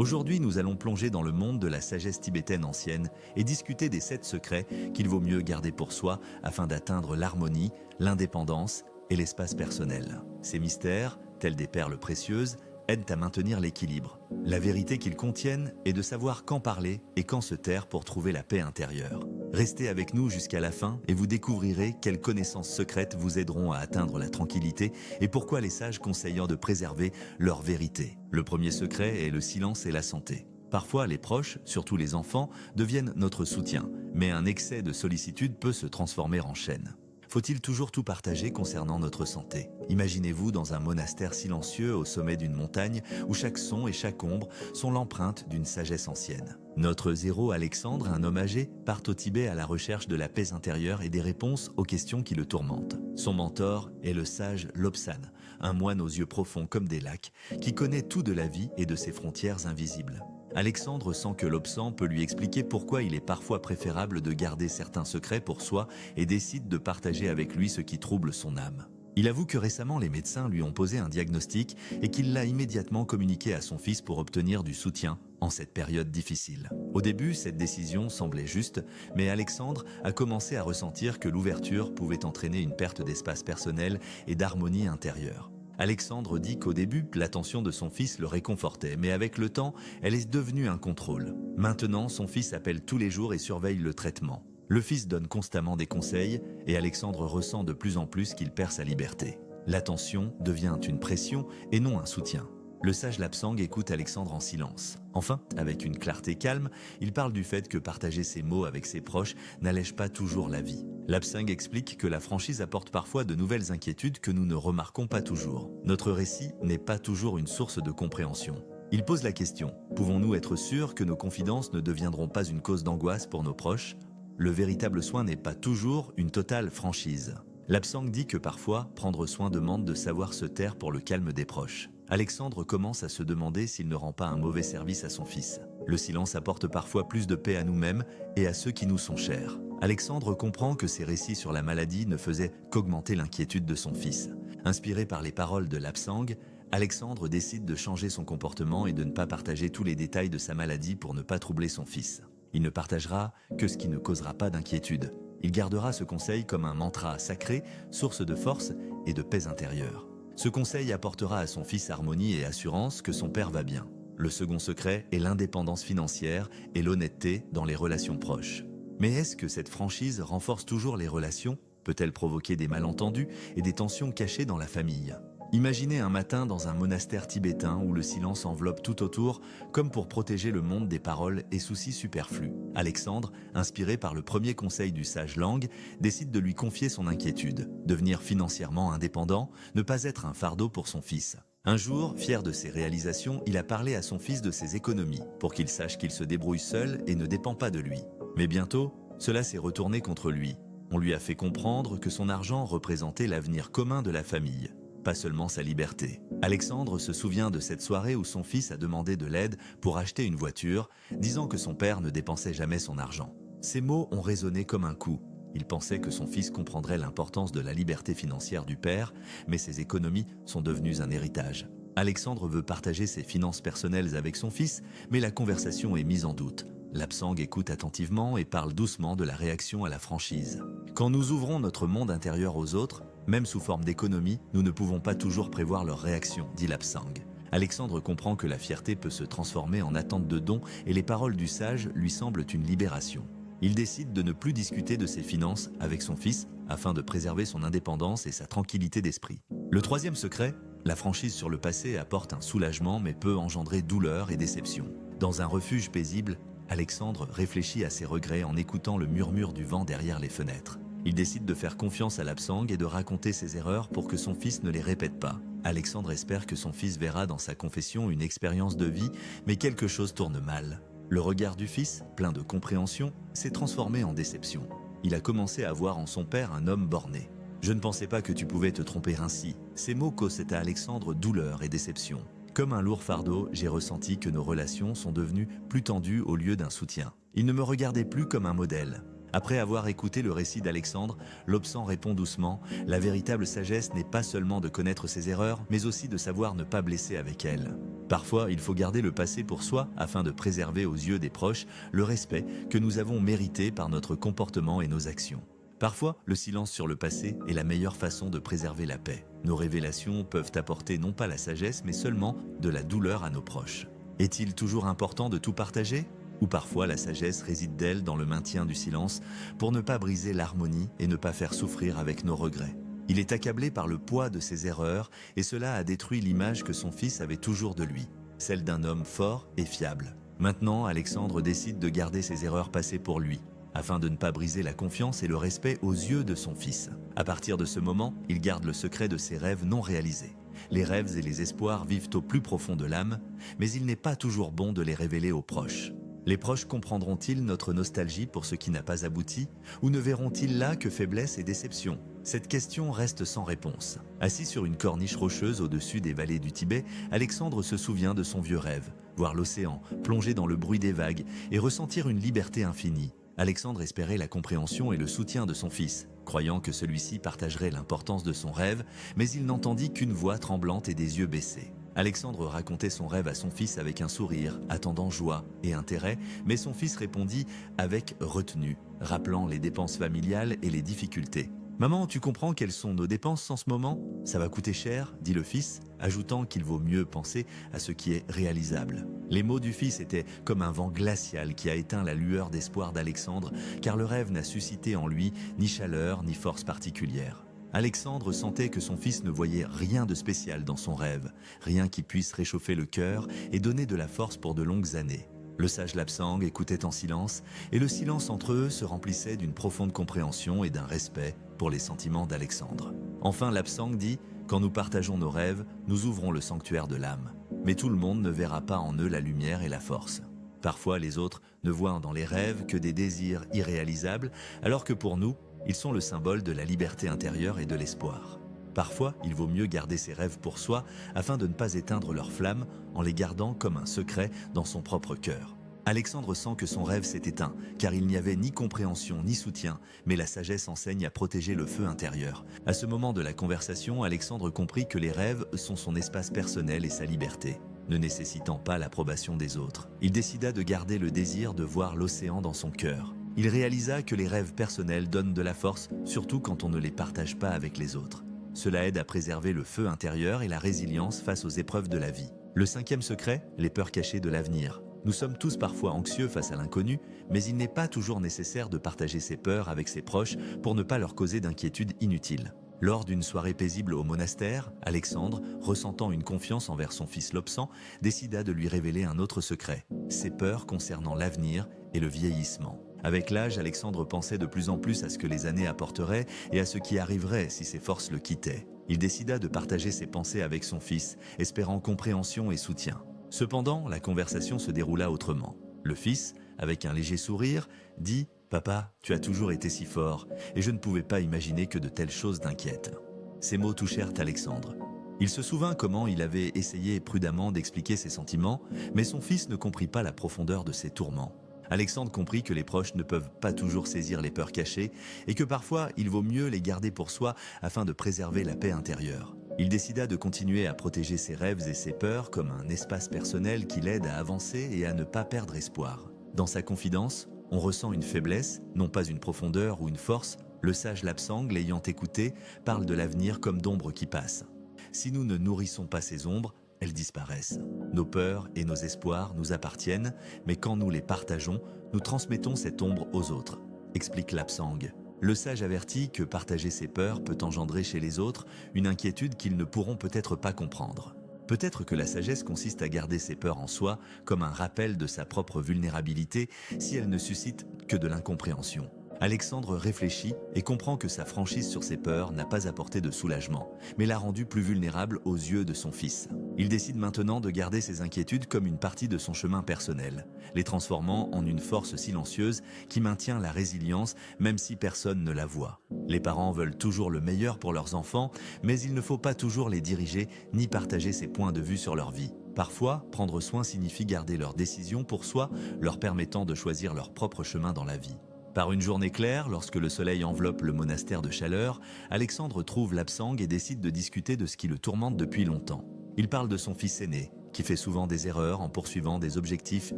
Aujourd'hui, nous allons plonger dans le monde de la sagesse tibétaine ancienne et discuter des 7 secrets qu'il vaut mieux garder pour soi afin d'atteindre l'harmonie, l'indépendance et l'espace personnel. Ces mystères, tels des perles précieuses, aident à maintenir l'équilibre. La vérité qu'ils contiennent est de savoir quand parler et quand se taire pour trouver la paix intérieure. Restez avec nous jusqu'à la fin et vous découvrirez quelles connaissances secrètes vous aideront à atteindre la tranquillité et pourquoi les sages conseillent de préserver leur vérité. Le premier secret est le silence et la santé. Parfois, les proches, surtout les enfants, deviennent notre soutien, mais un excès de sollicitude peut se transformer en chaîne. Faut-il toujours tout partager concernant notre santé? Imaginez-vous dans un monastère silencieux au sommet d'une montagne où chaque son et chaque ombre sont l'empreinte d'une sagesse ancienne. Notre héros Alexandre, un homme âgé, part au Tibet à la recherche de la paix intérieure et des réponses aux questions qui le tourmentent. Son mentor est le sage Lobsang, un moine aux yeux profonds comme des lacs, qui connaît tout de la vie et de ses frontières invisibles. Alexandre sent que Lobsang peut lui expliquer pourquoi il est parfois préférable de garder certains secrets pour soi et décide de partager avec lui ce qui trouble son âme. Il avoue que récemment les médecins lui ont posé un diagnostic et qu'il l'a immédiatement communiqué à son fils pour obtenir du soutien en cette période difficile. Au début, cette décision semblait juste, mais Alexandre a commencé à ressentir que l'ouverture pouvait entraîner une perte d'espace personnel et d'harmonie intérieure. Alexandre dit qu'au début, l'attention de son fils le réconfortait, mais avec le temps, elle est devenue un contrôle. Maintenant, son fils appelle tous les jours et surveille le traitement. Le fils donne constamment des conseils et Alexandre ressent de plus en plus qu'il perd sa liberté. L'attention devient une pression et non un soutien. Le sage Lobsang écoute Alexandre en silence. Enfin, avec une clarté calme, il parle du fait que partager ses maux avec ses proches n'allège pas toujours la vie. Lobsang explique que la franchise apporte parfois de nouvelles inquiétudes que nous ne remarquons pas toujours. Notre récit n'est pas toujours une source de compréhension. Il pose la question, pouvons-nous être sûrs que nos confidences ne deviendront pas une cause d'angoisse pour nos proches? Le véritable soin n'est pas toujours une totale franchise. Lobsang dit que parfois, prendre soin demande de savoir se taire pour le calme des proches. Alexandre commence à se demander s'il ne rend pas un mauvais service à son fils. Le silence apporte parfois plus de paix à nous-mêmes et à ceux qui nous sont chers. Alexandre comprend que ses récits sur la maladie ne faisaient qu'augmenter l'inquiétude de son fils. Inspiré par les paroles de Lobsang, Alexandre décide de changer son comportement et de ne pas partager tous les détails de sa maladie pour ne pas troubler son fils. Il ne partagera que ce qui ne causera pas d'inquiétude. Il gardera ce conseil comme un mantra sacré, source de force et de paix intérieure. Ce conseil apportera à son fils harmonie et assurance que son père va bien. Le second secret est l'indépendance financière et l'honnêteté dans les relations proches. Mais est-ce que cette franchise renforce toujours les relations? Peut-elle provoquer des malentendus et des tensions cachées dans la famille? Imaginez un matin dans un monastère tibétain où le silence enveloppe tout autour, comme pour protéger le monde des paroles et soucis superflus. Alexandre, inspiré par le premier conseil du sage Lang, décide de lui confier son inquiétude, devenir financièrement indépendant, ne pas être un fardeau pour son fils. Un jour, fier de ses réalisations, il a parlé à son fils de ses économies, pour qu'il sache qu'il se débrouille seul et ne dépend pas de lui. Mais bientôt, cela s'est retourné contre lui. On lui a fait comprendre que son argent représentait l'avenir commun de la famille, pas seulement sa liberté. Alexandre se souvient de cette soirée où son fils a demandé de l'aide pour acheter une voiture, disant que son père ne dépensait jamais son argent. Ces mots ont résonné comme un coup. Il pensait que son fils comprendrait l'importance de la liberté financière du père, mais ses économies sont devenues un héritage. Alexandre veut partager ses finances personnelles avec son fils, mais la conversation est mise en doute. Lobsang écoute attentivement et parle doucement de la réaction à la franchise. Quand nous ouvrons notre monde intérieur aux autres, même sous forme d'économie, nous ne pouvons pas toujours prévoir leur réaction, dit Lobsang. Alexandre comprend que la fierté peut se transformer en attente de dons et les paroles du sage lui semblent une libération. Il décide de ne plus discuter de ses finances avec son fils afin de préserver son indépendance et sa tranquillité d'esprit. Le troisième secret, la franchise sur le passé apporte un soulagement mais peut engendrer douleur et déception. Dans un refuge paisible, Alexandre réfléchit à ses regrets en écoutant le murmure du vent derrière les fenêtres. Il décide de faire confiance à Lobsang et de raconter ses erreurs pour que son fils ne les répète pas. Alexandre espère que son fils verra dans sa confession une expérience de vie, mais quelque chose tourne mal. Le regard du fils, plein de compréhension, s'est transformé en déception. Il a commencé à voir en son père un homme borné. « Je ne pensais pas que tu pouvais te tromper ainsi ». Ces mots causaient à Alexandre douleur et déception. Comme un lourd fardeau, j'ai ressenti que nos relations sont devenues plus tendues au lieu d'un soutien. Il ne me regardait plus comme un modèle. Après avoir écouté le récit d'Alexandre, Lobsang répond doucement « La véritable sagesse n'est pas seulement de connaître ses erreurs, mais aussi de savoir ne pas blesser avec elles. Parfois, il faut garder le passé pour soi afin de préserver aux yeux des proches le respect que nous avons mérité par notre comportement et nos actions. Parfois, le silence sur le passé est la meilleure façon de préserver la paix. Nos révélations peuvent apporter non pas la sagesse, mais seulement de la douleur à nos proches. Est-il toujours important de tout partager ? Ou parfois la sagesse réside-t-elle dans le maintien du silence pour ne pas briser l'harmonie et ne pas faire souffrir avec nos regrets ? Il est accablé par le poids de ses erreurs et cela a détruit l'image que son fils avait toujours de lui, celle d'un homme fort et fiable. Maintenant, Alexandre décide de garder ses erreurs passées pour lui, afin de ne pas briser la confiance et le respect aux yeux de son fils. À partir de ce moment, il garde le secret de ses rêves non réalisés. Les rêves et les espoirs vivent au plus profond de l'âme, mais il n'est pas toujours bon de les révéler aux proches. Les proches comprendront-ils notre nostalgie pour ce qui n'a pas abouti, ou ne verront-ils là que faiblesse et déception ? Cette question reste sans réponse. Assis sur une corniche rocheuse au-dessus des vallées du Tibet, Alexandre se souvient de son vieux rêve, voir l'océan, plonger dans le bruit des vagues et ressentir une liberté infinie. Alexandre espérait la compréhension et le soutien de son fils, croyant que celui-ci partagerait l'importance de son rêve, mais il n'entendit qu'une voix tremblante et des yeux baissés. Alexandre racontait son rêve à son fils avec un sourire, attendant joie et intérêt, mais son fils répondit avec retenue, rappelant les dépenses familiales et les difficultés. « Maman, tu comprends quelles sont nos dépenses en ce moment ? Ça va coûter cher », dit le fils, ajoutant qu'il vaut mieux penser à ce qui est réalisable. Les mots du fils étaient comme un vent glacial qui a éteint la lueur d'espoir d'Alexandre, car le rêve n'a suscité en lui ni chaleur ni force particulière. Alexandre sentait que son fils ne voyait rien de spécial dans son rêve, rien qui puisse réchauffer le cœur et donner de la force pour de longues années. Le sage Lapsang écoutait en silence, et le silence entre eux se remplissait d'une profonde compréhension et d'un respect pour les sentiments d'Alexandre. Enfin, Lapsang dit « Quand nous partageons nos rêves, nous ouvrons le sanctuaire de l'âme. Mais tout le monde ne verra pas en eux la lumière et la force. Parfois, les autres ne voient dans les rêves que des désirs irréalisables, alors que pour nous, ils sont le symbole de la liberté intérieure et de l'espoir. Parfois, il vaut mieux garder ses rêves pour soi afin de ne pas éteindre leur flamme en les gardant comme un secret dans son propre cœur. Alexandre sent que son rêve s'est éteint, car il n'y avait ni compréhension ni soutien, mais la sagesse enseigne à protéger le feu intérieur. À ce moment de la conversation, Alexandre comprit que les rêves sont son espace personnel et sa liberté, ne nécessitant pas l'approbation des autres. Il décida de garder le désir de voir l'océan dans son cœur. Il réalisa que les rêves personnels donnent de la force, surtout quand on ne les partage pas avec les autres. Cela aide à préserver le feu intérieur et la résilience face aux épreuves de la vie. Le cinquième secret, les peurs cachées de l'avenir. Nous sommes tous parfois anxieux face à l'inconnu, mais il n'est pas toujours nécessaire de partager ses peurs avec ses proches pour ne pas leur causer d'inquiétudes inutiles. Lors d'une soirée paisible au monastère, Alexandre, ressentant une confiance envers son fils Lobsang, décida de lui révéler un autre secret, ses peurs concernant l'avenir et le vieillissement. Avec l'âge, Alexandre pensait de plus en plus à ce que les années apporteraient et à ce qui arriverait si ses forces le quittaient. Il décida de partager ses pensées avec son fils, espérant compréhension et soutien. Cependant, la conversation se déroula autrement. Le fils, avec un léger sourire, dit « Papa, tu as toujours été si fort, et je ne pouvais pas imaginer que de telles choses t'inquiètent. » Ces mots touchèrent Alexandre. Il se souvint comment il avait essayé prudemment d'expliquer ses sentiments, mais son fils ne comprit pas la profondeur de ses tourments. Alexandre comprit que les proches ne peuvent pas toujours saisir les peurs cachées et que parfois il vaut mieux les garder pour soi afin de préserver la paix intérieure. Il décida de continuer à protéger ses rêves et ses peurs comme un espace personnel qui l'aide à avancer et à ne pas perdre espoir. Dans sa confidence, on ressent une faiblesse, non pas une profondeur ou une force. Le sage Lapsang, l'ayant écouté, parle de l'avenir comme d'ombres qui passent. Si nous ne nourrissons pas ces ombres, elles disparaissent. Nos peurs et nos espoirs nous appartiennent, mais quand nous les partageons, nous transmettons cette ombre aux autres, explique Lapsang. Le sage avertit que partager ses peurs peut engendrer chez les autres une inquiétude qu'ils ne pourront peut-être pas comprendre. Peut-être que la sagesse consiste à garder ses peurs en soi comme un rappel de sa propre vulnérabilité si elle ne suscite que de l'incompréhension. Alexandre réfléchit et comprend que sa franchise sur ses peurs n'a pas apporté de soulagement, mais l'a rendu plus vulnérable aux yeux de son fils. Il décide maintenant de garder ses inquiétudes comme une partie de son chemin personnel, les transformant en une force silencieuse qui maintient la résilience même si personne ne la voit. Les parents veulent toujours le meilleur pour leurs enfants, mais il ne faut pas toujours les diriger ni partager ses points de vue sur leur vie. Parfois, prendre soin signifie garder leurs décisions pour soi, leur permettant de choisir leur propre chemin dans la vie. Par une journée claire, lorsque le soleil enveloppe le monastère de chaleur, Alexandre trouve Lapsang et décide de discuter de ce qui le tourmente depuis longtemps. Il parle de son fils aîné, qui fait souvent des erreurs en poursuivant des objectifs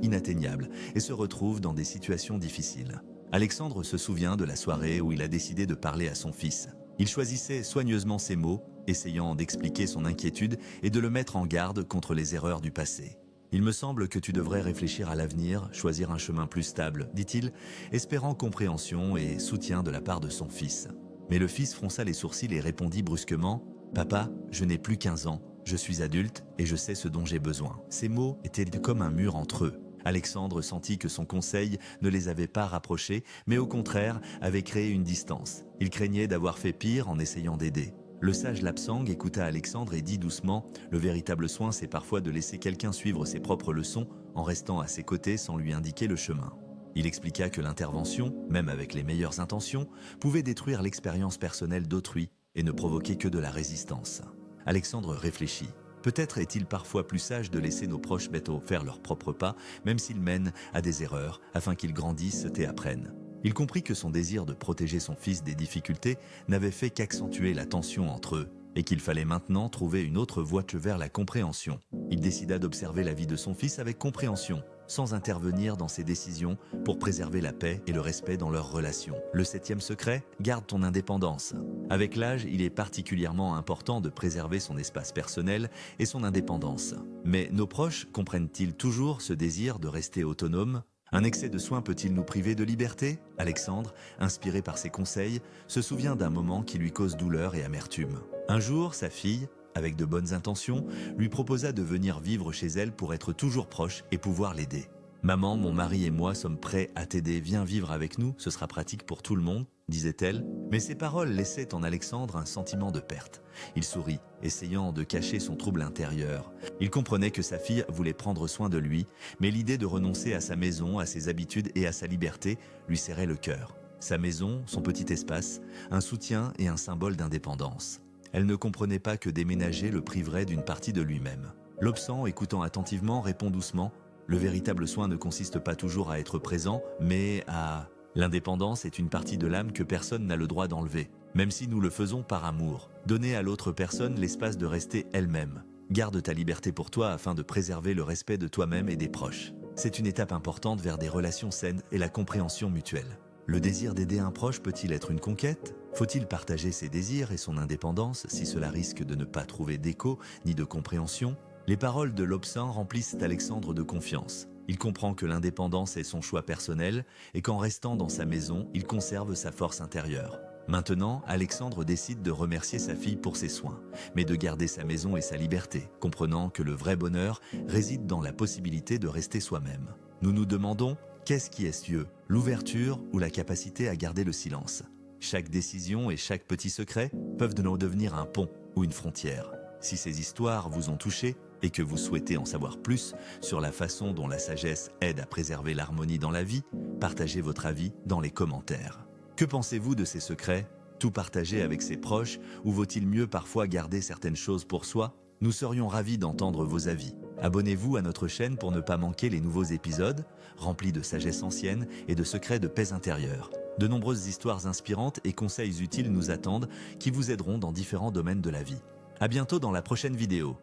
inatteignables et se retrouve dans des situations difficiles. Alexandre se souvient de la soirée où il a décidé de parler à son fils. Il choisissait soigneusement ses mots, essayant d'expliquer son inquiétude et de le mettre en garde contre les erreurs du passé. « Il me semble que tu devrais réfléchir à l'avenir, choisir un chemin plus stable, dit-il, espérant compréhension et soutien de la part de son fils. Mais le fils fronça les sourcils et répondit brusquement « Papa, je n'ai plus 15 ans, je suis adulte et je sais ce dont j'ai besoin. » Ces mots étaient comme un mur entre eux. Alexandre sentit que son conseil ne les avait pas rapprochés, mais au contraire avait créé une distance. Il craignait d'avoir fait pire en essayant d'aider. Le sage Lapsang écouta Alexandre et dit doucement « Le véritable soin, c'est parfois de laisser quelqu'un suivre ses propres leçons en restant à ses côtés sans lui indiquer le chemin. » Il expliqua que l'intervention, même avec les meilleures intentions, pouvait détruire l'expérience personnelle d'autrui et ne provoquer que de la résistance. Alexandre réfléchit. Peut-être est-il parfois plus sage de laisser nos proches bêtes faire leurs propres pas, même s'ils mènent à des erreurs, afin qu'ils grandissent et apprennent. Il comprit que son désir de protéger son fils des difficultés n'avait fait qu'accentuer la tension entre eux, et qu'il fallait maintenant trouver une autre voie vers la compréhension. Il décida d'observer la vie de son fils avec compréhension, sans intervenir dans ses décisions pour préserver la paix et le respect dans leurs relations. Le 7e secret, garde ton indépendance. Avec l'âge, il est particulièrement important de préserver son espace personnel et son indépendance. Mais nos proches comprennent-ils toujours ce désir de rester autonome ? Un excès de soins peut-il nous priver de liberté ? Alexandre, inspiré par ses conseils, se souvient d'un moment qui lui cause douleur et amertume. Un jour, sa fille, avec de bonnes intentions, lui proposa de venir vivre chez elle pour être toujours proche et pouvoir l'aider. « Maman, mon mari et moi sommes prêts à t'aider, viens vivre avec nous, ce sera pratique pour tout le monde », disait-elle. Mais ces paroles laissaient en Alexandre un sentiment de perte. Il sourit, essayant de cacher son trouble intérieur. Il comprenait que sa fille voulait prendre soin de lui, mais l'idée de renoncer à sa maison, à ses habitudes et à sa liberté lui serrait le cœur. Sa maison, son petit espace, un soutien et un symbole d'indépendance. Elle ne comprenait pas que déménager le priverait d'une partie de lui-même. L'Obsang, écoutant attentivement, répond doucement « Le véritable soin ne consiste pas toujours à être présent, mais à... L'indépendance est une partie de l'âme que personne n'a le droit d'enlever, même si nous le faisons par amour. Donner à l'autre personne l'espace de rester elle-même. Garde ta liberté pour toi afin de préserver le respect de toi-même et des proches. C'est une étape importante vers des relations saines et la compréhension mutuelle. Le désir d'aider un proche peut-il être une conquête ? Faut-il partager ses désirs et son indépendance si cela risque de ne pas trouver d'écho ni de compréhension ? Les paroles de l'Obsang remplissent Alexandre de confiance. Il comprend que l'indépendance est son choix personnel et qu'en restant dans sa maison, il conserve sa force intérieure. Maintenant, Alexandre décide de remercier sa fille pour ses soins, mais de garder sa maison et sa liberté, comprenant que le vrai bonheur réside dans la possibilité de rester soi-même. Nous nous demandons, qu'est-ce qui est mieux, l'ouverture ou la capacité à garder le silence ? Chaque décision et chaque petit secret peuvent nous devenir un pont ou une frontière. Si ces histoires vous ont touché et que vous souhaitez en savoir plus sur la façon dont la sagesse aide à préserver l'harmonie dans la vie, partagez votre avis dans les commentaires. Que pensez-vous de ces secrets ? Tout partager avec ses proches ou vaut-il mieux parfois garder certaines choses pour soi ? Nous serions ravis d'entendre vos avis. Abonnez-vous à notre chaîne pour ne pas manquer les nouveaux épisodes, remplis de sagesse ancienne et de secrets de paix intérieure. De nombreuses histoires inspirantes et conseils utiles nous attendent qui vous aideront dans différents domaines de la vie. À bientôt dans la prochaine vidéo.